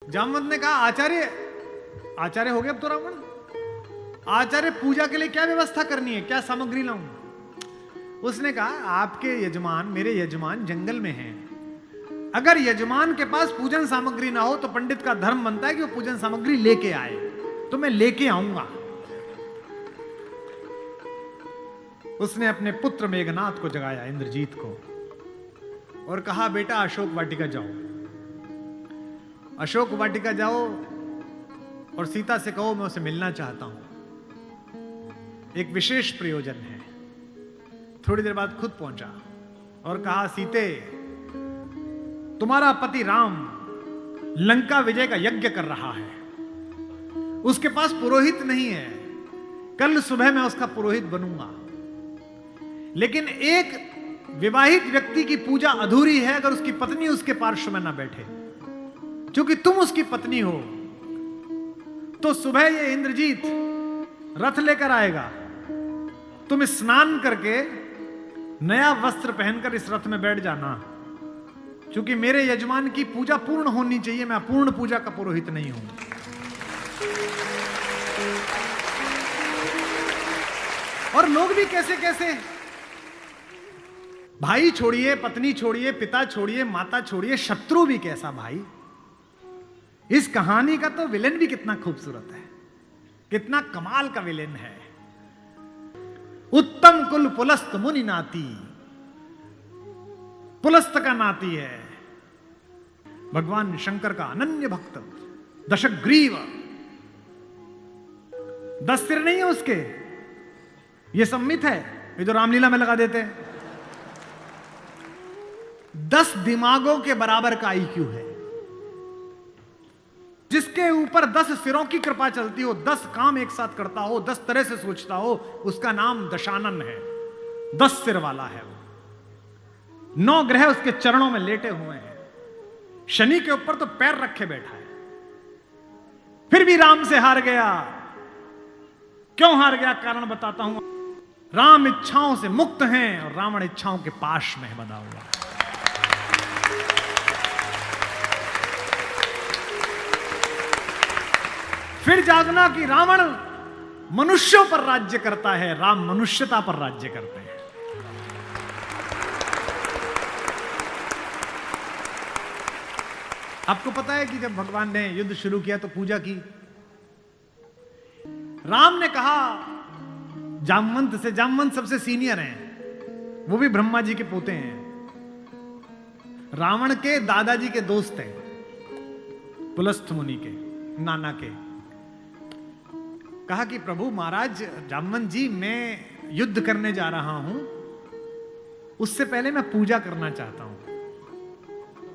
जामवंत ने कहा, आचार्य आचार्य हो गया अब तो रावण, आचार्य पूजा के लिए क्या व्यवस्था करनी है, क्या सामग्री लाऊं? उसने कहा, आपके यजमान, मेरे यजमान जंगल में हैं, अगर यजमान के पास पूजन सामग्री ना हो तो पंडित का धर्म बनता है कि वो पूजन सामग्री लेके आए, तो मैं लेके आऊंगा। उसने अपने पुत्र मेघनाथ को जगाया, इंद्रजीत को, और कहा, बेटा अशोक वाटिका जाओ, अशोक वाटिका जाओ और सीता से कहो मैं उसे मिलना चाहता हूं, एक विशेष प्रयोजन है। थोड़ी देर बाद खुद पहुंचा और कहा, सीते, तुम्हारा पति राम लंका विजय का यज्ञ कर रहा है, उसके पास पुरोहित नहीं है, कल सुबह मैं उसका पुरोहित बनूंगा, लेकिन एक विवाहित व्यक्ति की पूजा अधूरी है अगर उसकी पत्नी उसके पार्श्व में ना बैठे। क्योंकि तुम उसकी पत्नी हो, तो सुबह ये इंद्रजीत रथ लेकर आएगा, तुम स्नान करके नया वस्त्र पहनकर इस रथ में बैठ जाना, क्योंकि मेरे यजमान की पूजा पूर्ण होनी चाहिए, मैं अपूर्ण पूजा का पुरोहित नहीं हूं। और लोग भी कैसे कैसे, भाई छोड़िए, पत्नी छोड़िए, पिता छोड़िए, माता छोड़िए, शत्रु भी कैसा भाई। इस कहानी का तो विलेन भी कितना खूबसूरत है, कितना कमाल का विलेन है। उत्तम कुल पुलस्त मुनि नाती, पुलस्त का नाती है, भगवान शंकर का अनन्य भक्त, दशग्रीव, 10 सिर नहीं है उसके, ये सम्मित है, ये जो रामलीला में लगा देते हैं। 10 दिमागों के बराबर का आईक्यू है, जिसके ऊपर 10 सिरों की कृपा चलती हो, 10 काम एक साथ करता हो, 10 तरह से सोचता हो, उसका नाम दशानन है, 10 सिर वाला है वो। 9 ग्रह उसके चरणों में लेटे हुए हैं, शनि के ऊपर तो पैर रखे बैठा है, फिर भी राम से हार गया। क्यों हार गया, कारण बताता हूं। राम इच्छाओं से मुक्त हैं और रावण इच्छाओं के पाश में बंधा हुआ है। फिर जागना कि रावण मनुष्यों पर राज्य करता है, राम मनुष्यता पर राज्य करते हैं। आपको पता है कि जब भगवान ने युद्ध शुरू किया तो पूजा की, राम ने कहा जामवंत से, जामवंत सबसे सीनियर हैं, वो भी ब्रह्मा जी के पोते हैं, रावण के दादाजी के दोस्त हैं, पुलस्थ मुनि के नाना के। कहा कि प्रभु महाराज जामवंत जी, मैं युद्ध करने जा रहा हूं, उससे पहले मैं पूजा करना चाहता हूं।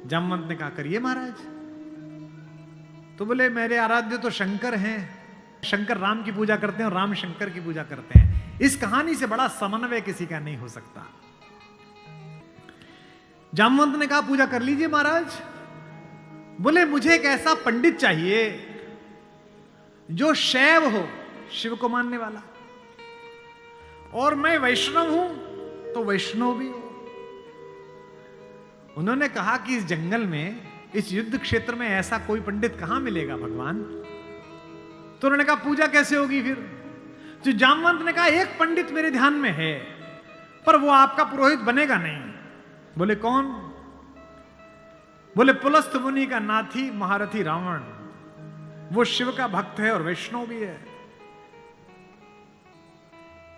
जामवंत ने कहा, करिए महाराज। तो बोले, मेरे आराध्य तो शंकर हैं, शंकर राम की पूजा करते हैं और राम शंकर की पूजा करते हैं, इस कहानी से बड़ा समन्वय किसी का नहीं हो सकता। जामवंत ने कहा, पूजा कर लीजिए महाराज। बोले, मुझे एक ऐसा पंडित चाहिए जो शैव हो, शिव को मानने वाला, और मैं वैष्णव हूं तो वैष्णव भी हो। उन्होंने कहा कि इस जंगल में, इस युद्ध क्षेत्र में ऐसा कोई पंडित कहां मिलेगा भगवान। तो उन्होंने कहा, पूजा कैसे होगी फिर। तो जामवंत ने कहा, एक पंडित मेरे ध्यान में है, पर वो आपका पुरोहित बनेगा नहीं। बोले, कौन। बोले, पुलस्थ मुनि का नाथी महारथी रावण, वो शिव का भक्त है और वैष्णव भी है,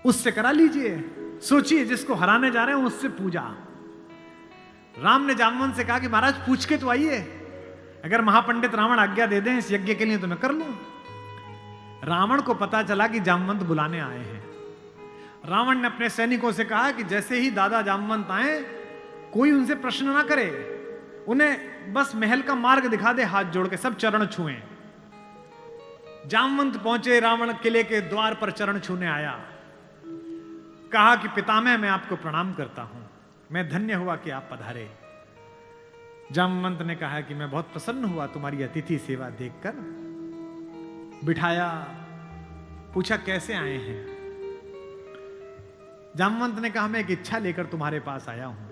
उससे करा लीजिए। सोचिए, जिसको हराने जा रहे हैं उससे पूजा। राम ने जामवंत से कहा कि महाराज पूछ के तो आइए, अगर महापंडित रावण आज्ञा दे दें इस यज्ञ के लिए तो मैं कर लूं। रावण को पता चला कि जामवंत बुलाने आए हैं। रावण ने अपने सैनिकों से कहा कि जैसे ही दादा जामवंत आए, कोई उनसे प्रश्न ना करे, उन्हें बस महल का मार्ग दिखा दे, हाथ जोड़ के सब चरण छुएं। जामवंत पहुंचे, रावण किले के द्वार पर चरण छूने आया, कहा कि पितामह मैं आपको प्रणाम करता हूं, मैं धन्य हुआ कि आप पधारे। जामवंत ने कहा कि मैं बहुत प्रसन्न हुआ तुम्हारी अतिथि सेवा देखकर। बिठाया, पूछा कैसे आए हैं। जामवंत ने कहा, मैं एक इच्छा लेकर तुम्हारे पास आया हूं।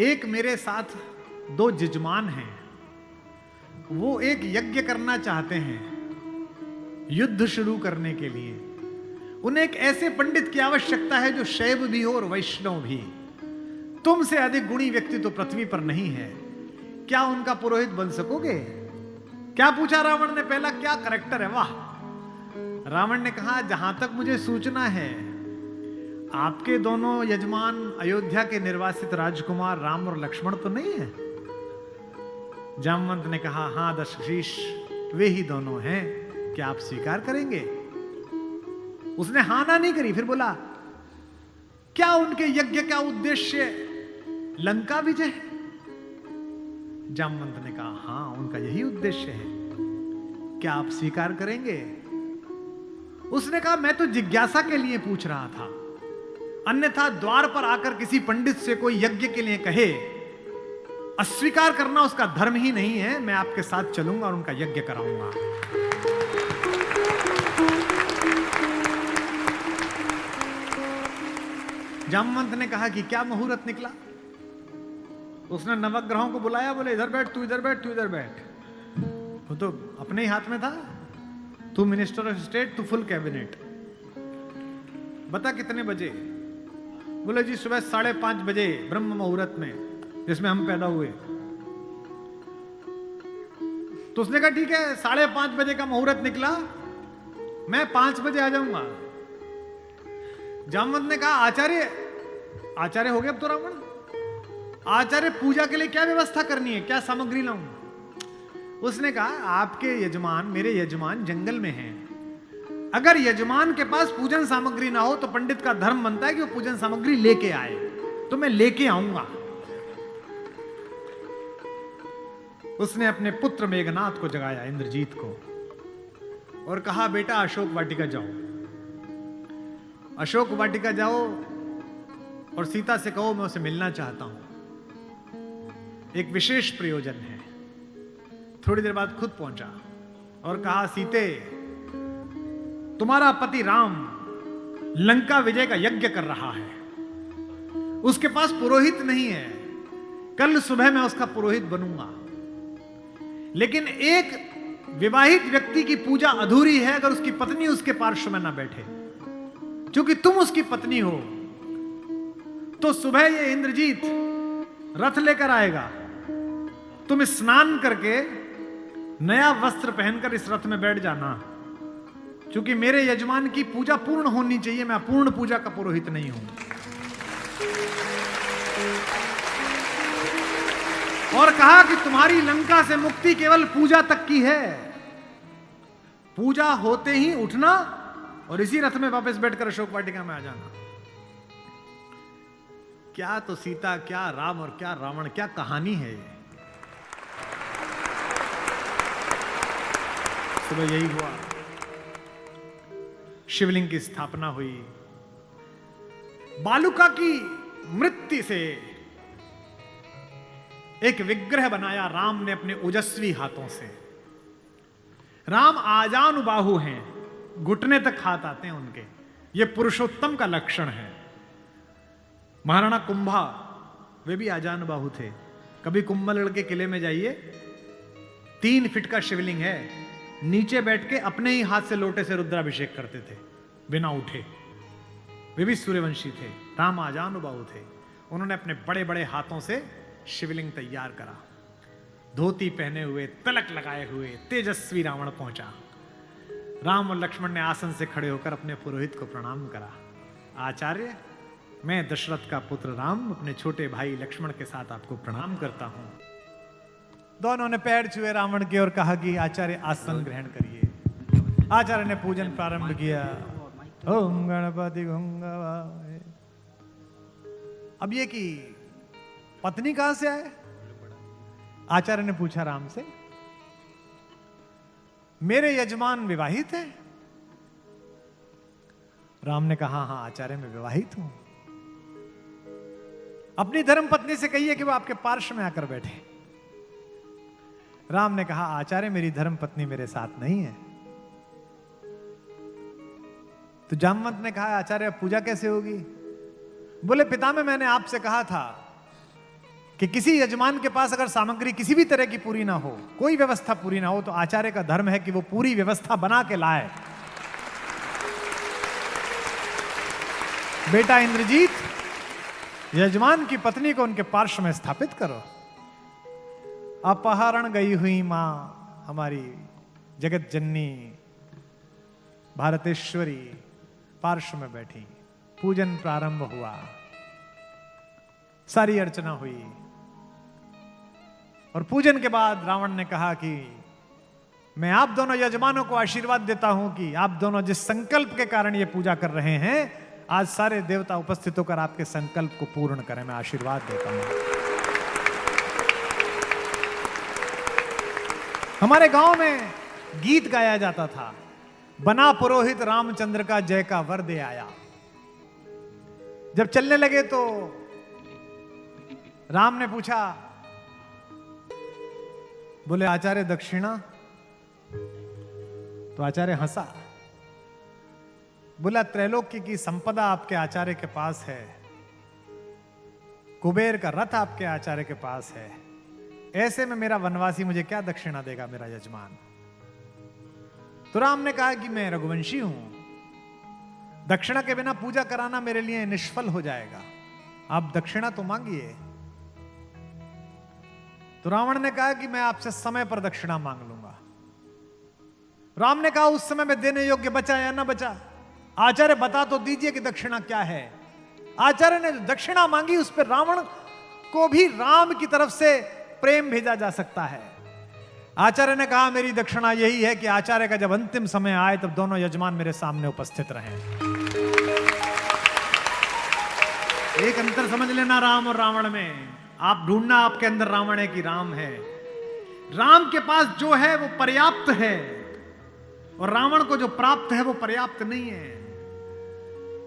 एक मेरे साथ 2 जजमान हैं, वो एक यज्ञ करना चाहते हैं युद्ध शुरू करने के लिए। उन्हें एक ऐसे पंडित की आवश्यकता है जो शैव भी हो और वैष्णव भी। तुमसे अधिक गुणी व्यक्ति तो पृथ्वी पर नहीं है, क्या उनका पुरोहित बन सकोगे? क्या पूछा रावण ने पहला, क्या करेक्टर है, वाह। रावण ने कहा जहां तक मुझे सूचना है आपके दोनों यजमान अयोध्या के निर्वासित राजकुमार राम और लक्ष्मण तो नहीं है? जामवंत ने कहा हां दशरथ, वे ही दोनों हैं, क्या आप स्वीकार करेंगे? उसने हां ना नहीं करी, फिर बोला क्या उनके यज्ञ का उद्देश्य लंका विजय है? जामवंत ने कहा हां उनका यही उद्देश्य है, क्या आप स्वीकार करेंगे? उसने कहा मैं तो जिज्ञासा के लिए पूछ रहा था, अन्यथा द्वार पर आकर किसी पंडित से कोई यज्ञ के लिए कहे, अस्वीकार करना उसका धर्म ही नहीं है। मैं आपके साथ चलूंगा और उनका यज्ञ कराऊंगा। जामवंत ने कहा कि क्या मुहूर्त निकला? उसने नवग्रहों को बुलाया, बोले इधर बैठ, तू इधर बैठ, तू इधर बैठ। वो तो अपने ही हाथ में था, तू मिनिस्टर ऑफ स्टेट, तू फुल कैबिनेट। बता कितने बजे? बोले जी सुबह 5:30 बजे ब्रह्म मुहूर्त में, जिसमें हम पैदा हुए। तो उसने कहा ठीक है, 5:30 बजे का मुहूर्त निकला, मैं 5 बजे आ जाऊंगा। जामवंत ने कहा आचार्य हो गया अब तो रावण, आचार्य पूजा के लिए क्या व्यवस्था करनी है, क्या सामग्री लाऊं? उसने कहा आपके यजमान, मेरे यजमान जंगल में हैं, अगर यजमान के पास पूजन सामग्री ना हो तो पंडित का धर्म बनता है कि वो पूजन सामग्री लेके आए, तो मैं लेके आऊंगा। उसने अपने पुत्र मेघनाथ को जगाया, इंद्रजीत को, और कहा बेटा अशोक वाटिका जाओ, अशोक वाटिका जाओ और सीता से कहो मैं उसे मिलना चाहता हूं, एक विशेष प्रयोजन है। थोड़ी देर बाद खुद पहुंचा और कहा सीते, तुम्हारा पति राम लंका विजय का यज्ञ कर रहा है, उसके पास पुरोहित नहीं है, कल सुबह मैं उसका पुरोहित बनूंगा, लेकिन एक विवाहित व्यक्ति की पूजा अधूरी है अगर उसकी पत्नी उसके पार्श्व में ना बैठे। क्योंकि तुम उसकी पत्नी हो, तो सुबह ये इंद्रजीत रथ लेकर आएगा, तुम स्नान करके नया वस्त्र पहनकर इस रथ में बैठ जाना, क्योंकि मेरे यजमान की पूजा पूर्ण होनी चाहिए, मैं अपूर्ण पूजा का पुरोहित नहीं हूं। और कहा कि तुम्हारी लंका से मुक्ति केवल पूजा तक की है, पूजा होते ही उठना और इसी रथ में वापस बैठकर अशोक वाटिका में आ जाना। क्या तो सीता, क्या राम और क्या रावण, क्या कहानी है ये। सुबह यही हुआ, शिवलिंग की स्थापना हुई, बालुका की मृत्यु से एक विग्रह बनाया राम ने अपने ओजस्वी हाथों से। राम आजानुबाहु हैं, घुटने तक हाथ आते हैं उनके, ये पुरुषोत्तम का लक्षण है। महाराणा कुंभा वे भी आजानुबाहु थे। कभी कुंभलगढ़ के किले में जाइए, 3 फीट का शिवलिंग है, नीचे बैठ के अपने ही हाथ से लोटे से रुद्राभिषेक करते थे बिना उठे। वे भी सूर्यवंशी थे, राम आजानुबाहु थे। उन्होंने अपने बड़े बड़े हाथों से शिवलिंग तैयार करा, धोती पहने हुए, तिलक लगाए हुए तेजस्वी रावण पहुंचा। राम और लक्ष्मण ने आसन से खड़े होकर अपने पुरोहित को प्रणाम करा। आचार्य, मैं दशरथ का पुत्र राम अपने छोटे भाई लक्ष्मण के साथ आपको प्रणाम करता हूं। दोनों ने पैर छुए रावण के और कहा कि आचार्य आसन ग्रहण करिए। आचार्य ने पूजन प्रारंभ किया। ओम गणपति गंगावाय। अब ये कि पत्नी कहां से आए? आचार्य ने पूछा राम से। मेरे यजमान विवाहित है? राम ने कहा हाँ आचार्य मैं विवाहित हूं। अपनी धर्म पत्नी से कहिए कि वो आपके पार्श्व में आकर बैठे। राम ने कहा आचार्य मेरी धर्म पत्नी मेरे साथ नहीं है। तो जामवंत ने कहा आचार्य अब पूजा कैसे होगी? बोले पितामह मैंने आपसे कहा था कि किसी यजमान के पास अगर सामग्री किसी भी तरह की पूरी ना हो, कोई व्यवस्था पूरी ना हो, तो आचार्य का धर्म है कि वो पूरी व्यवस्था बना के लाए। बेटा इंद्रजीत, यजमान की पत्नी को उनके पार्श्व में स्थापित करो। अपहरण गई हुई मां हमारी जगत जननी भारतेश्वरी पार्श्व में बैठी, पूजन प्रारंभ हुआ, सारी अर्चना हुई। और पूजन के बाद रावण ने कहा कि मैं आप दोनों यजमानों को आशीर्वाद देता हूं कि आप दोनों जिस संकल्प के कारण ये पूजा कर रहे हैं, आज सारे देवता उपस्थित होकर आपके संकल्प को पूर्ण करें। मैं आशीर्वाद देता हूं। हमारे गांव में गीत गाया जाता था, बना पुरोहित रामचंद्र का जय का वर दे आया। जब चलने लगे तो राम ने पूछा, बोले आचार्य दक्षिणा? तो आचार्य हंसा, बोला त्रैलोक्य की संपदा आपके आचार्य के पास है, कुबेर का रथ आपके आचार्य के पास है, ऐसे में मेरा वनवासी मुझे क्या दक्षिणा देगा मेरा यजमान? तो राम ने कहा कि मैं रघुवंशी हूं, दक्षिणा के बिना पूजा कराना मेरे लिए निष्फल हो जाएगा, आप दक्षिणा तो मांगिए। तो रावण ने कहा कि मैं आपसे समय पर दक्षिणा मांग लूंगा। राम ने कहा उस समय में देने योग्य बचा या ना बचा? आचार्य बता तो दीजिए कि दक्षिणा क्या है। आचार्य ने दक्षिणा मांगी, उस पर रावण को भी राम की तरफ से प्रेम भेजा जा सकता है। आचार्य ने कहा मेरी दक्षिणा यही है कि आचार्य का जब अंतिम समय आए तब दोनों यजमान मेरे सामने उपस्थित रहें। एक अंतर समझ लेना राम और रावण में। आप ढूंढना आपके अंदर रावण है कि राम है। राम के पास जो है वो पर्याप्त है और रावण को जो प्राप्त है वो पर्याप्त नहीं है।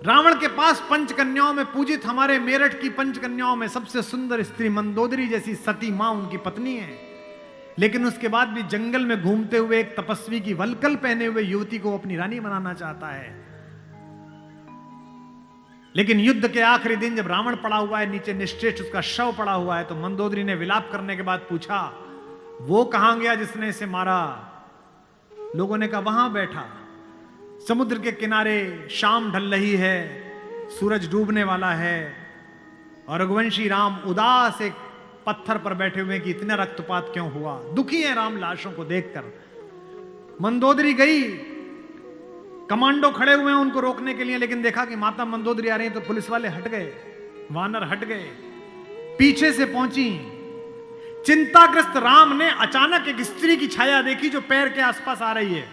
रावण के पास पंचकन्याओं में पूजित हमारे मेरठ की पंचकन्याओं में सबसे सुंदर स्त्री मंदोदरी जैसी सती मां उनकी पत्नी है, लेकिन उसके बाद भी जंगल में घूमते हुए एक तपस्वी की वलकल पहने हुए युवती को अपनी रानी बनाना चाहता है। लेकिन युद्ध के आखिरी दिन जब रावण पड़ा हुआ है, नीचे निश्चेष्ट उसका शव पड़ा हुआ है, तो मंदोदरी ने विलाप करने के बाद पूछा, वो कहां गया जिसने इसे मारा? लोगों ने कहा वहां बैठा। समुद्र के किनारे शाम ढल रही है, सूरज डूबने वाला है और रघुवंशी राम उदास एक पत्थर पर बैठे हुए कि इतना रक्तपात क्यों हुआ, दुखी है राम लाशों को देखकर। मंदोदरी गई, कमांडो खड़े हुए हैं उनको रोकने के लिए, लेकिन देखा कि माता मंदोदरी आ रही है तो पुलिस वाले हट गए, वानर हट गए, पीछे से पहुंची। चिंताग्रस्त राम ने अचानक एक स्त्री की छाया देखी जो पैर के आसपास आ रही है।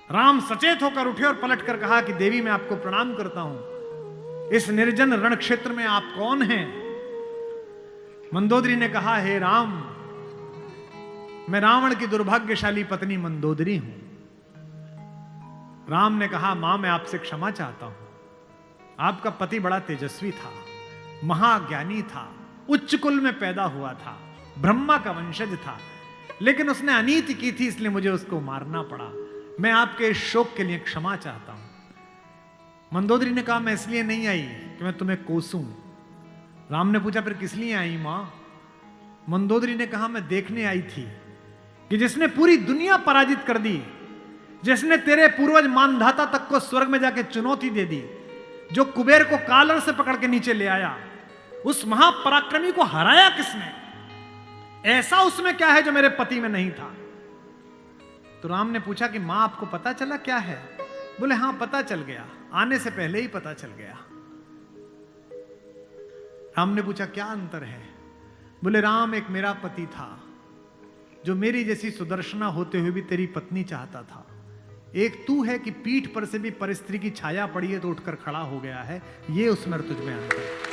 राम सचेत होकर उठे और पलटकर कहा कि देवी मैं आपको प्रणाम करता हूं, इस निर्जन रण क्षेत्र में आप कौन हैं? मंदोदरी ने कहा, हे राम, मैं रावण की दुर्भाग्यशाली पत्नी मंदोदरी हूं। राम ने कहा, मां मैं आपसे क्षमा चाहता हूं, आपका पति बड़ा तेजस्वी था, महाज्ञानी था, उच्च कुल में पैदा हुआ था, ब्रह्मा का वंशज था, लेकिन उसने अनीति की थी इसलिए मुझे उसको मारना पड़ा। मैं आपके इस शोक के लिए क्षमा चाहता हूं। मंदोदरी ने कहा, मैं इसलिए नहीं आई कि मैं तुम्हें कोसूं। राम ने पूछा, फिर किस लिए आई मां? मंदोदरी ने कहा, मैं देखने आई थी कि जिसने पूरी दुनिया पराजित कर दी, जिसने तेरे पूर्वज मानधाता तक को स्वर्ग में जाके चुनौती दे दी, जो कुबेर को कालर से पकड़ के नीचे ले आया, उस महापराक्रमी को हराया किसने? ऐसा उसमें क्या है जो मेरे पति में नहीं था? तो राम ने पूछा कि मां आपको पता चला क्या है? बोले हां पता चल गया, आने से पहले ही पता चल गया। राम ने पूछा क्या अंतर है? बोले राम एक मेरा पति था जो मेरी जैसी सुदर्शना होते हुए भी तेरी पत्नी चाहता था, एक तू है कि पीठ पर से भी परिस्त्री की छाया पड़ी है तो उठकर खड़ा हो गया है, ये उसमें तुझ में अंतर है।